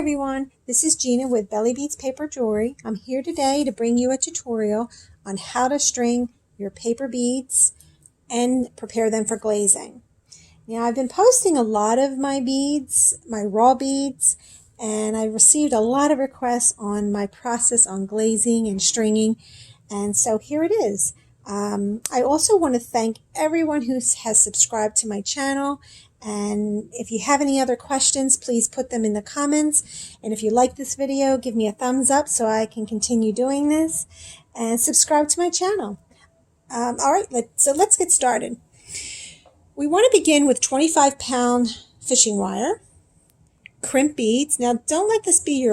everyone, this is Gina with Bellie Beads Paper Jewelry. I'm here today to bring you a tutorial on how to string your paper beads and prepare them for glazing. Now I've been posting a lot of my beads, my raw beads, and I received a lot of requests on my process on glazing and stringing, and so here it is. I also want to thank everyone who has subscribed to my channel. And if you have any other questions, please put them in the comments. And if you like this video, give me a thumbs up so I can continue doing this. And subscribe to my channel. All right, let's get started. We want to begin with 25-pound fishing wire, crimp beads. Now, don't let this be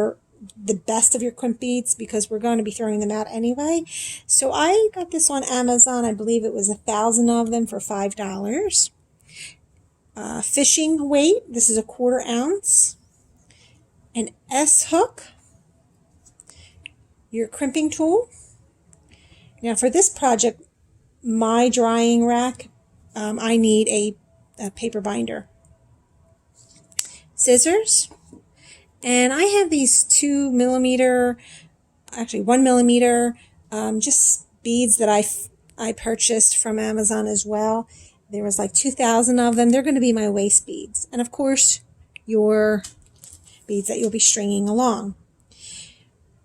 the best of your crimp beads because we're going to be throwing them out anyway. So I got this on Amazon. I believe it was 1,000 of them for $5. Fishing weight, this is a 1/4 ounce, an S hook, your crimping tool. Now for this project, my drying rack, I need a paper binder, scissors, and I have these 2 millimeter, actually 1 millimeter, just beads that I purchased from Amazon as well. There was like 2,000 of them. They're going to be my waist beads. And of course, your beads that you'll be stringing along.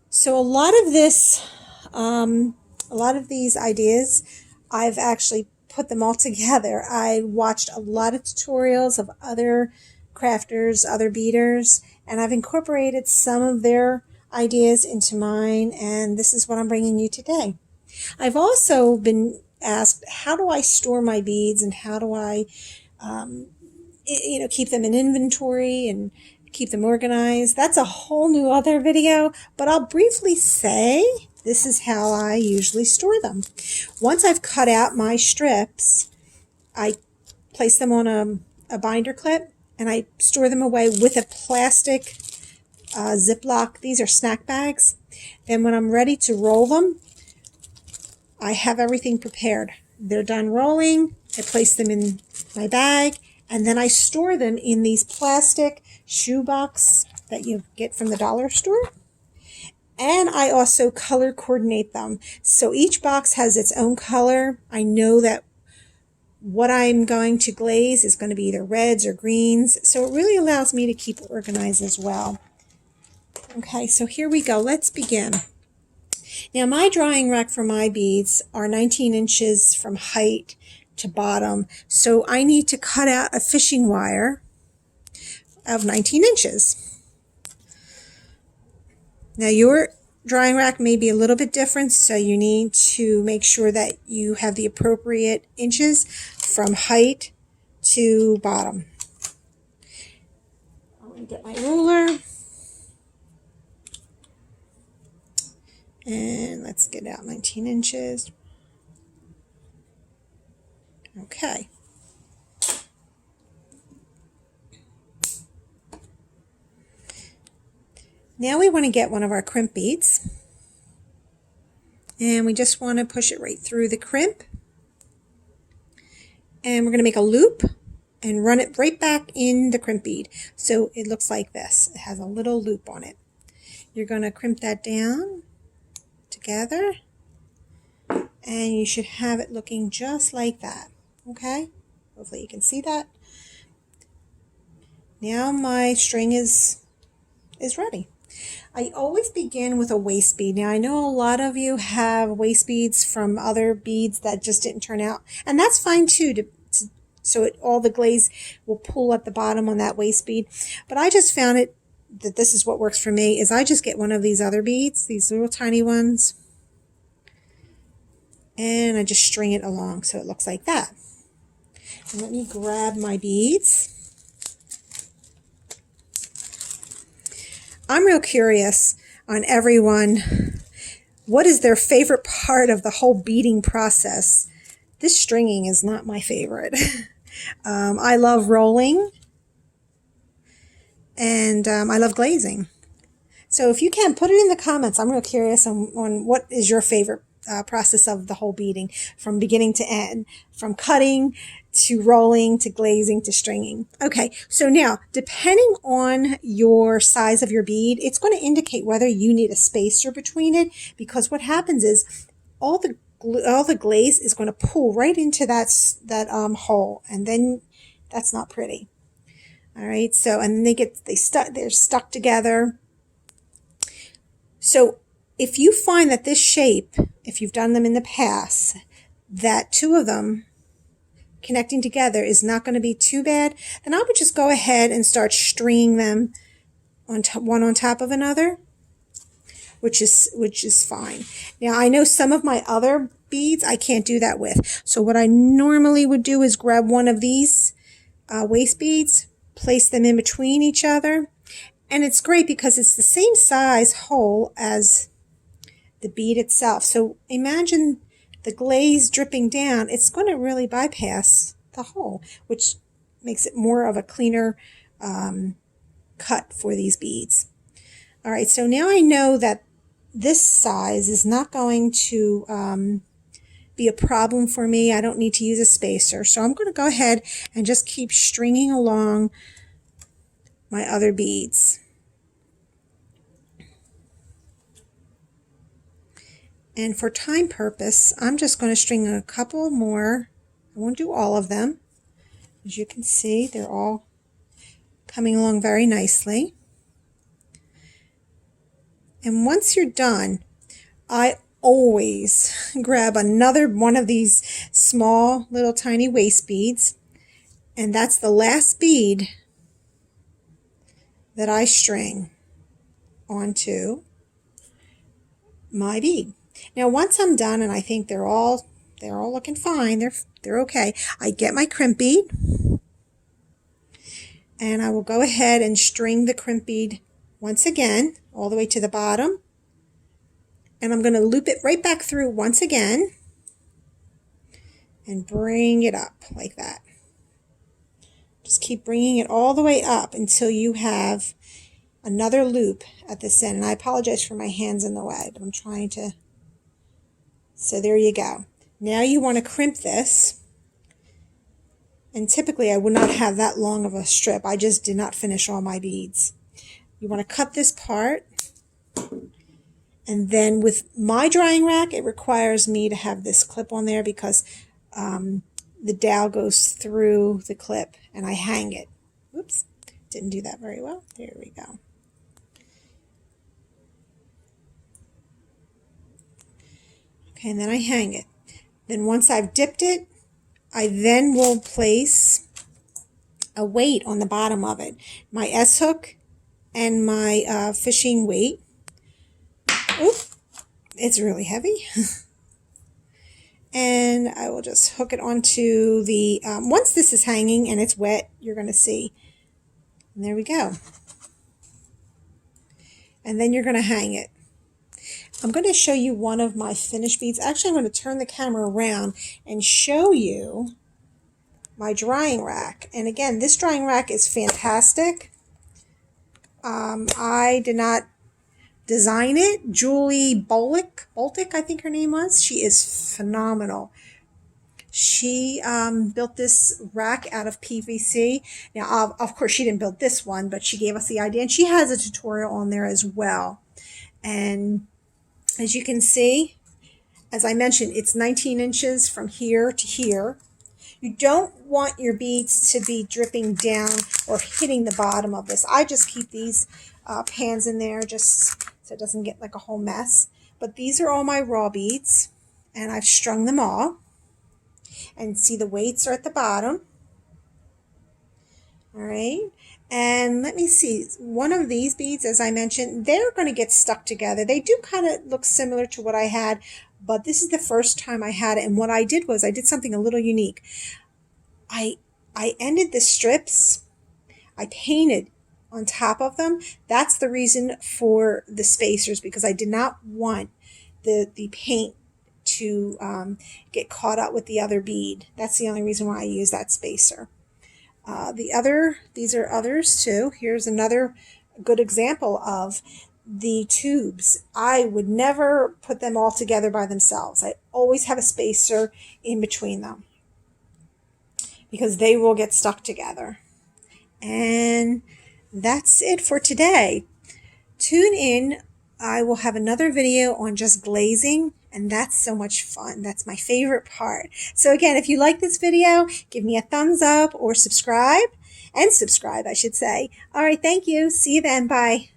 So a lot of this, a lot of these ideas, I've actually put them all together. I watched a lot of tutorials of other crafters, other beaders, and I've incorporated some of their ideas into mine, and this is what I'm bringing you today. I've also been asked, how do I store my beads and how do I keep them in inventory and keep them organized? That's a whole new other video, but I'll briefly say this is how I usually store them. Once I've cut out my strips, I place them on a binder clip and I store them away with a plastic Ziploc. These are snack bags. Then when I'm ready to roll them, I have everything prepared. They're done rolling. I place them in my bag, and then I store them in these plastic shoebox that you get from the dollar store. And I also color coordinate them. So each box has its own color. I know that what I'm going to glaze is going to be either reds or greens. So it really allows me to keep organized as well. Okay, so here we go. Let's begin. Now my drying rack for my beads are 19 inches from height to bottom, so I need to cut out a fishing wire of 19 inches. Now your drying rack may be a little bit different, so you need to make sure that you have the appropriate inches from height to bottom. I'm going to get my ruler. And let's get out 19 inches. Okay. Now we want to get one of our crimp beads. And we just want to push it right through the crimp. And we're going to make a loop and run it right back in the crimp bead. So it looks like this. It has a little loop on it. You're going to crimp that down together, and you should have it looking just like that. Okay, hopefully you can see that. Now my string is ready. I always begin with a waist bead. Now I know a lot of you have waist beads from other beads that just didn't turn out, and that's fine too, so all the glaze will pull at the bottom on that waist bead. But I just found it that this is what works for me, is I just get one of these other beads, these little tiny ones, and I just string it along so it looks like that. And let me grab my beads. I'm real curious on everyone, what is their favorite part of the whole beading process? This stringing is not my favorite. I love rolling. And I love glazing. So if you can, put it in the comments. I'm real curious on what is your favorite process of the whole beading, from beginning to end, from cutting to rolling, to glazing, to stringing. Okay, so now, depending on your size of your bead, it's going to indicate whether you need a spacer between it, because what happens is all the glaze is going to pull right into that hole, and then that's not pretty. All right, so and then they're stuck together. So if you find that this shape, if you've done them in the past, that two of them connecting together is not going to be too bad, then I would just go ahead and start stringing them one on top of another, which is fine. Now I know some of my other beads I can't do that with. So what I normally would do is grab one of these waist beads, place them in between each other, and it's great because it's the same size hole as the bead itself. So imagine the glaze dripping down, it's going to really bypass the hole, which makes it more of a cleaner cut for these beads. All right, so now I know that this size is not going to be a problem for me. I don't need to use a spacer. So I'm going to go ahead and just keep stringing along my other beads. And for time purpose, I'm just going to string a couple more. I won't do all of them. As you can see, they're all coming along very nicely. And once you're done, I always grab another one of these small little tiny waist beads, and that's the last bead that I string onto my bead. Now once I'm done and I think they're all looking fine, they're okay, I get my crimp bead and I will go ahead and string the crimp bead once again all the way to the bottom, and I'm going to loop it right back through once again and bring it up like that. Just keep bringing it all the way up until you have another loop at this end. And I apologize for my hands in the way, but I'm trying to. So there you go. Now you want to crimp this. And typically I would not have that long of a strip. I just did not finish all my beads. You want to cut this part. And then with my drying rack, it requires me to have this clip on there because the dowel goes through the clip and I hang it. Oops, didn't do that very well. There we go. Okay, and then I hang it. Then once I've dipped it, I then will place a weight on the bottom of it. My S-hook and my fishing weight. Oop, it's really heavy. And I will just hook it onto the, once this is hanging and it's wet, you're going to see. And there we go. And then you're going to hang it. I'm going to show you one of my finished beads. Actually, I'm going to turn the camera around and show you my drying rack. And again, this drying rack is fantastic. I did not design it. Julie Boltic, I think her name was. She is phenomenal. She built this rack out of PVC. Now, of course, she didn't build this one, but she gave us the idea. And she has a tutorial on there as well. And as you can see, as I mentioned, it's 19 inches from here to here. You don't want your beads to be dripping down or hitting the bottom of this. I just keep these pans in there just so it doesn't get like a whole mess. But these are all my raw beads, and I've strung them all. And see, the weights are at the bottom. All right. And let me see, one of these beads, as I mentioned, they're going to get stuck together. They do kind of look similar to what I had, but this is the first time I had it. And what I did was I did something a little unique. I ended the strips. I painted on top of them. That's the reason for the spacers, because I did not want the paint to get caught up with the other bead. That's the only reason why I use that spacer. These are others too. Here's another good example of the tubes. I would never put them all together by themselves. I always have a spacer in between them, because they will get stuck together. And that's it for today. Tune in. I will have another video on just glazing, and that's so much fun. That's my favorite part. So again, if you like this video, give me a thumbs up or subscribe, I should say. All right, thank you. See you then. Bye.